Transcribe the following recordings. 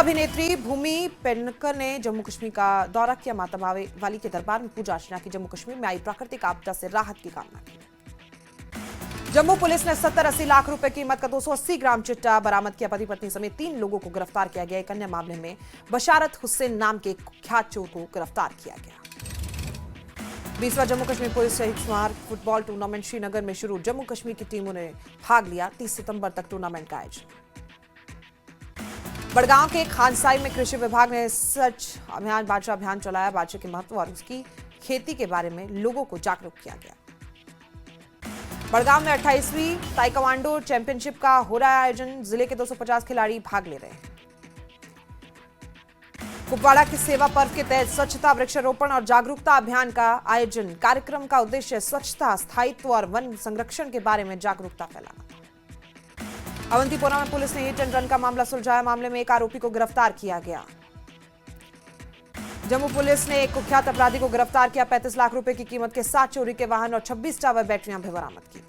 अभिनेत्री भूमि पेडनेकर ने जम्मू कश्मीर का दौरा किया। माता वाली के दरबार में पूजा अर्चना की। जम्मू कश्मीर में आई प्राकृतिक आपदा से राहत की कामना की। जम्मू पुलिस ने 70-80 लाख रुपए कीमत का 280 ग्राम चिट्टा बरामद किया। पति पत्नी समेत 3 लोगों को गिरफ्तार किया गया। एक अन्य मामले में बशारत हुसैन नाम के कुख्यात चोर को गिरफ्तार किया गया। 20वां जम्मू कश्मीर पुलिस शहीद स्मारक फुटबॉल टूर्नामेंट श्रीनगर में शुरू। जम्मू कश्मीर की टीमों ने भाग लिया। 30 सितंबर तक टूर्नामेंट का आयोजन। बड़गांव के खानसाई में कृषि विभाग ने सच अभियान बाजरा अभियान चलाया। बाजरे के महत्व और उसकी खेती के बारे में लोगों को जागरूक किया गया। बड़गांव में 28वीं ताइक्वांडो चैंपियनशिप का हो रहा है आयोजन। जिले के 250 खिलाड़ी भाग ले रहे हैं। कुपवाड़ा के सेवा पर्व के तहत स्वच्छता वृक्षारोपण और जागरूकता अभियान का आयोजन। कार्यक्रम का उद्देश्य स्वच्छता, स्थायित्व और वन संरक्षण के बारे में जागरूकता फैलाना। अवंतीपोरा में पुलिस ने हिट एंड रन का मामला सुलझाया। मामले में एक आरोपी को गिरफ्तार किया गया। जम्मू पुलिस ने एक कुख्यात अपराधी को गिरफ्तार किया। 35 लाख रुपए की कीमत के 7 चोरी के वाहन और 26 टावर बैटरियां भी बरामद की।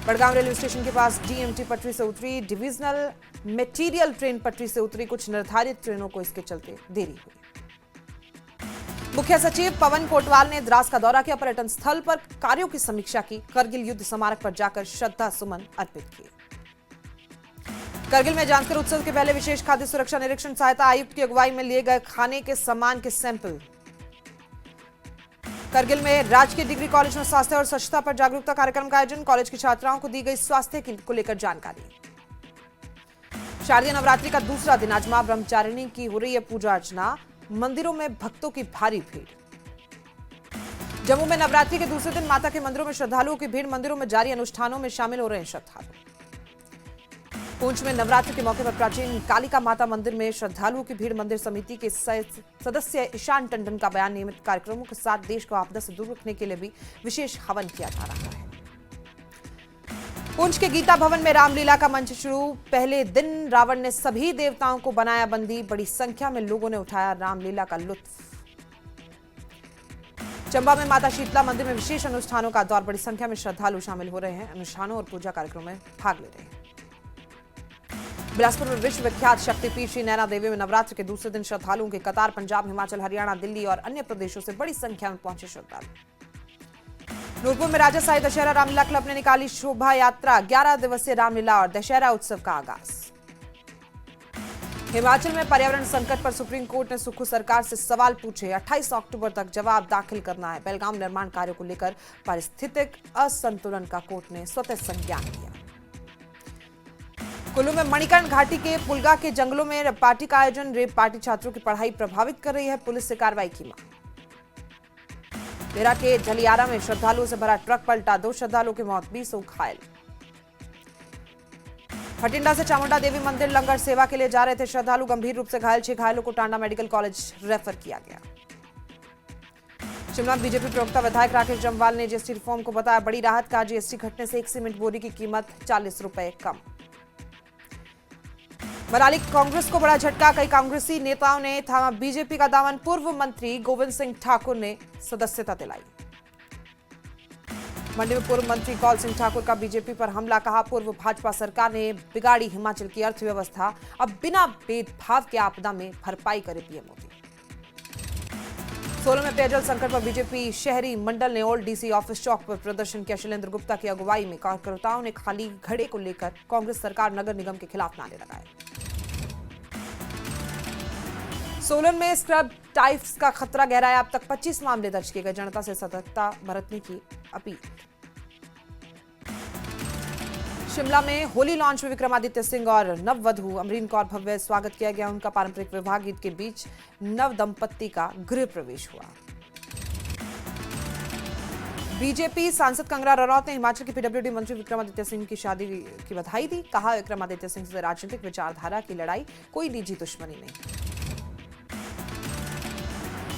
बड़गांव रेलवे स्टेशन के पास डीएमटी पटरी से उतरी। डिविजनल मटेरियल ट्रेन पटरी से उतरी। कुछ निर्धारित ट्रेनों को इसके चलते देरी हुई। मुख्य सचिव पवन कोटवाल ने द्रास का दौरा किया। पर्यटन स्थल पर कार्यों की समीक्षा की। करगिल युद्ध स्मारक पर जाकर श्रद्धा सुमन अर्पित किए। करगिल में जानकर उत्सव के पहले विशेष खाद्य सुरक्षा निरीक्षण सहायता आयुक्त की अगुवाई में लिए गए खाने के सामान के सैंपल। करगिल में राजकीय डिग्री कॉलेज में स्वास्थ्य और स्वच्छता पर जागरूकता कार्यक्रम का आयोजन। कॉलेज की छात्राओं को दी गई स्वास्थ्य को लेकर जानकारी। शारदीय नवरात्रि का दूसरा दिन आज मां ब्रह्मचारिणी की हो रही है पूजा अर्चना। मंदिरों में भक्तों की भारी भीड़। जम्मू में नवरात्रि के दूसरे दिन माता के मंदिरों में श्रद्धालुओं की भीड़। मंदिरों में जारी अनुष्ठानों में शामिल हो रहे हैं श्रद्धालु। पुंछ में नवरात्रि के मौके पर प्राचीन कालिका माता मंदिर में श्रद्धालुओं की भीड़। मंदिर समिति के सदस्य ईशान टंडन का बयान। नियमित कार्यक्रमों के साथ देश को आपदा से दूर रखने के लिए भी विशेष हवन किया जा रहा है। पुंछ के गीता भवन में रामलीला का मंच शुरू। पहले दिन रावण ने सभी देवताओं को बनाया बंदी। बड़ी संख्या में लोगों ने उठाया रामलीला का लुत्फ। चंबा में माता शीतला मंदिर में विशेष अनुष्ठानों का दौर। बड़ी संख्या में श्रद्धालु शामिल हो रहे हैं। अनुष्ठानों और पूजा कार्यक्रमों में भाग ले रहे हैं। बिलासपुर में विश्वविख्यात शक्तिपीठ श्री नैना देवी में नवरात्र के दूसरे दिन श्रद्धालुओं के कतार। पंजाब, हिमाचल, हरियाणा, दिल्ली और अन्य प्रदेशों से बड़ी संख्या में पहुंचे श्रद्धालु। नूरपुर में राजा साई दशहरा रामलीला क्लब ने निकाली शोभा यात्रा। 11 दिवसीय रामलीला और दशहरा उत्सव का आगाज। हिमाचल में पर्यावरण संकट पर सुप्रीम कोर्ट ने सुक्खू सरकार से सवाल पूछे। 28 अक्टूबर तक जवाब दाखिल करना है। बेलगाम निर्माण कार्यों को लेकर पारिस्थितिक असंतुलन का कोर्ट ने स्वतः संज्ञान लिया। कुल्लू में मणिकर्ण घाटी के पुलगा के जंगलों में रेप पार्टी का आयोजन। रेप पार्टी छात्रों की पढ़ाई प्रभावित कर रही है। पुलिस से कार्रवाई की मांग। बेरा के झलियारा में श्रद्धालुओं से भरा ट्रक पलटा। 2 श्रद्धालुओं की मौत, 20 लोग घायल। भटिंडा से चामुंडा देवी मंदिर लंगर सेवा के लिए जा रहे थे श्रद्धालु। गंभीर रूप से घायल 6 घायलों को टांडा मेडिकल कॉलेज रेफर किया गया। शिमला बीजेपी प्रवक्ता विधायक राकेश जम्वाल ने जीएसटी रिफॉर्म को बताया बड़ी राहत। का जीएसटी घटने से एक सीमेंट बोरी की कीमत 40 रुपए कम। मनाली कांग्रेस को बड़ा झटका। कई कांग्रेसी नेताओं ने थामा बीजेपी का दामन। पूर्व मंत्री गोविंद सिंह ठाकुर ने सदस्यता दिलाई। मंडी में पूर्व मंत्री कौल सिंह ठाकुर का बीजेपी पर हमला। कहा पूर्व भाजपा सरकार ने बिगाड़ी हिमाचल की अर्थव्यवस्था। अब बिना भेदभाव के आपदा में भरपाई करे पीएम मोदी। सोलन में पेयजल संकट पर बीजेपी शहरी मंडल ने ओल्ड डीसी ऑफिस चौक पर प्रदर्शन किया। शैलेंद्र गुप्ता की अगुवाई में कार्यकर्ताओं ने खाली घड़े को लेकर कांग्रेस सरकार नगर निगम के खिलाफ नारे लगाए। सोलन में स्क्रब टाइफ्स का खतरा गहराया। अब तक 25 मामले दर्ज किए गए। जनता से सतर्कता बरतने की अपील। शिमला में होली लॉन्च में विक्रमादित्य सिंह और नववधू अमरीन कौर भव्य स्वागत किया गया। उनका पारंपरिक विवाह गीत के बीच नव दंपत्ति का गृह प्रवेश हुआ। बीजेपी सांसद कंगना रनौत ने हिमाचल के पीडब्ल्यूडी मंत्री विक्रमादित्य सिंह की शादी की बधाई दी। कहा विक्रमादित्य सिंह से राजनीतिक विचारधारा की लड़ाई, कोई निजी दुश्मनी नहीं।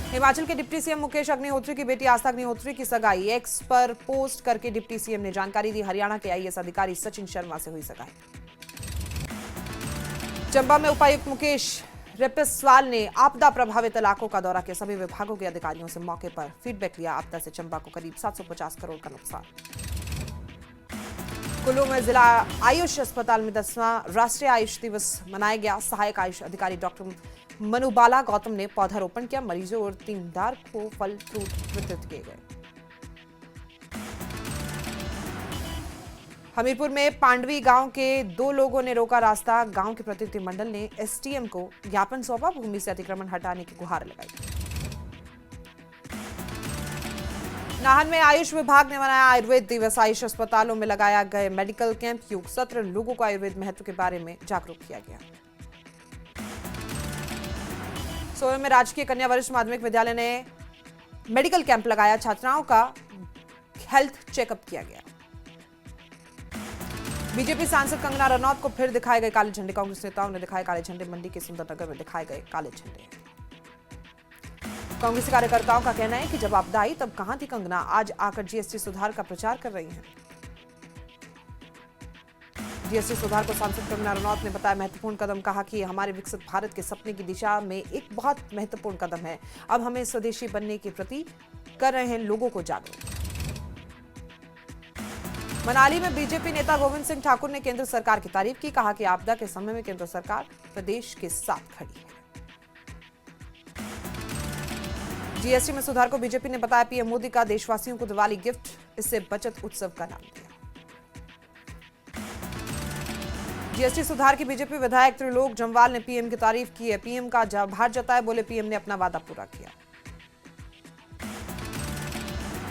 हिमाचल के डिप्टी सीएम मुकेश अग्निहोत्री की बेटी आस्था अग्निहोत्री की सगाई। एक्स पर पोस्ट करके डिप्टी सीएम ने जानकारी दी। हरियाणा के आईएएस अधिकारी सचिन शर्मा से हुई सगाई। चंबा में उपायुक्त मुकेश रेपेस्वाल ने आपदा प्रभावित इलाकों का दौरा किया। सभी विभागों के अधिकारियों से मौके पर फीडबैक लिया। आपदा से चंबा को करीब 750 करोड़ का नुकसान। कुल्लू में जिला आयुष अस्पताल में 10वां राष्ट्रीय आयुष दिवस मनाया गया। सहायक आयुष अधिकारी डॉक्टर मनुबाला गौतम ने पौधारोपण किया। मरीजों और तीनदार को फल फ्रूट वितरित किए गए। हमीरपुर में पांडवी गांव के 2 लोगों ने रोका रास्ता। गांव के प्रतिनिधिमंडल ने एसडीएम को ज्ञापन सौंपा। भूमि से अतिक्रमण हटाने की गुहार लगाई। नाहन में आयुष विभाग ने मनाया आयुर्वेद दिवस। आयुष अस्पतालों में लगाया गए मेडिकल कैंप। युग सत्र लोगों को आयुर्वेद महत्व के बारे में जागरूक किया गया। सोलन में राजकीय कन्या वरिष्ठ माध्यमिक विद्यालय ने मेडिकल कैंप लगाया। छात्राओं का हेल्थ चेकअप किया गया। बीजेपी सांसद कंगना रनौत को फिर दिखाए गए काले झंडे। कांग्रेस नेताओं ने दिखाए काले झंडे। मंडी के सुंदरनगर में दिखाए गए काले झंडे। कांग्रेस कार्यकर्ताओं का कहना है कि जब आपदा आई तब कहां थी कंगना, आज आकर जीएसटी सुधार का प्रचार कर रही हैं। जीएसटी सुधार को सांसद कंगना रनौत ने बताया महत्वपूर्ण कदम। कहा कि हमारे विकसित भारत के सपने की दिशा में एक बहुत महत्वपूर्ण कदम है। अब हमें स्वदेशी बनने के प्रति कर रहे हैं लोगों को जागरूक। मनाली में बीजेपी नेता गोविंद सिंह ठाकुर ने केंद्र सरकार की तारीफ की। कहा कि आपदा के समय में केंद्र सरकार प्रदेश के साथ खड़ी है। जीएसटी में सुधार को बीजेपी ने बताया पीएम मोदी का देशवासियों को दिवाली गिफ्ट। इससे बचत उत्सव का नाम दिया। जीएसटी सुधार की बीजेपी विधायक त्रिलोक जम्वाल ने पीएम की तारीफ की है। पीएम का आभार जताया। बोले पीएम ने अपना वादा पूरा किया।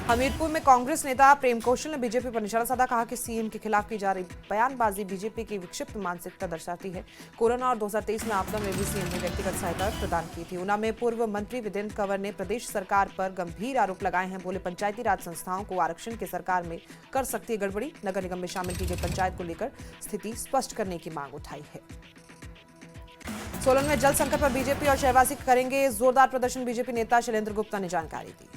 हमीरपुर में कांग्रेस नेता प्रेम कौशल ने बीजेपी पर निशाना साधा। कहा कि सीएम के खिलाफ की जा रही बयानबाजी बीजेपी की विक्षिप्त मानसिकता दर्शाती है। कोरोना और 2023 में आपदा में भी सीएम ने व्यक्तिगत सहायता प्रदान की थी। ऊना में पूर्व मंत्री वीरेंद्र कंवर ने प्रदेश सरकार पर गंभीर आरोप लगाए हैं। बोले पंचायती राज संस्थाओं को आरक्षण की सरकार में कर सकती है गड़बड़ी। नगर निगम में शामिल की गई पंचायत को लेकर स्थिति स्पष्ट करने की मांग उठाई है। सोलन में जल संकट पर बीजेपी और शहवासी करेंगे जोरदार प्रदर्शन। बीजेपी नेता शैलेंद्र गुप्ता ने जानकारी दी।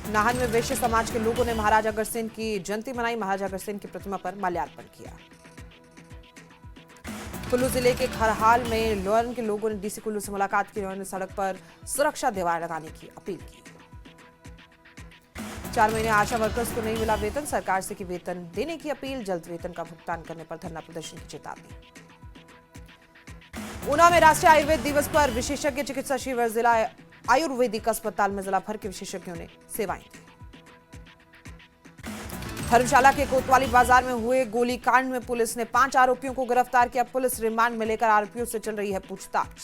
नाहन में वैश्य समाज के लोगों ने महाराजा अग्रसेन की जयंती मनाई। महाराजा अग्रसेन की प्रतिमा पर माल्यार्पण किया। कुल्लू जिले के खरहाल में लोअरन के लोगों ने डीसी कुल्लू से मुलाकात की। उन्होंने सड़क पर सुरक्षा दीवार लगाने की अपील की। 4 महीने आशा वर्कर्स को नहीं मिला वेतन। सरकार से की वेतन देने की अपील। जल्द वेतन का भुगतान करने पर धरना प्रदर्शन की चेतावनी। ऊना में राष्ट्रीय आयुर्वेद दिवस पर विशेषज्ञ चिकित्सा शिविर। जिला आयुर्वेदिक अस्पताल में जिला भर के विशेषज्ञों ने सेवाएं दी। धर्मशाला के कोतवाली बाजार में हुए गोलीकांड में पुलिस ने 5 आरोपियों को गिरफ्तार किया। पुलिस रिमांड में लेकर आरोपियों से चल रही है पूछताछ।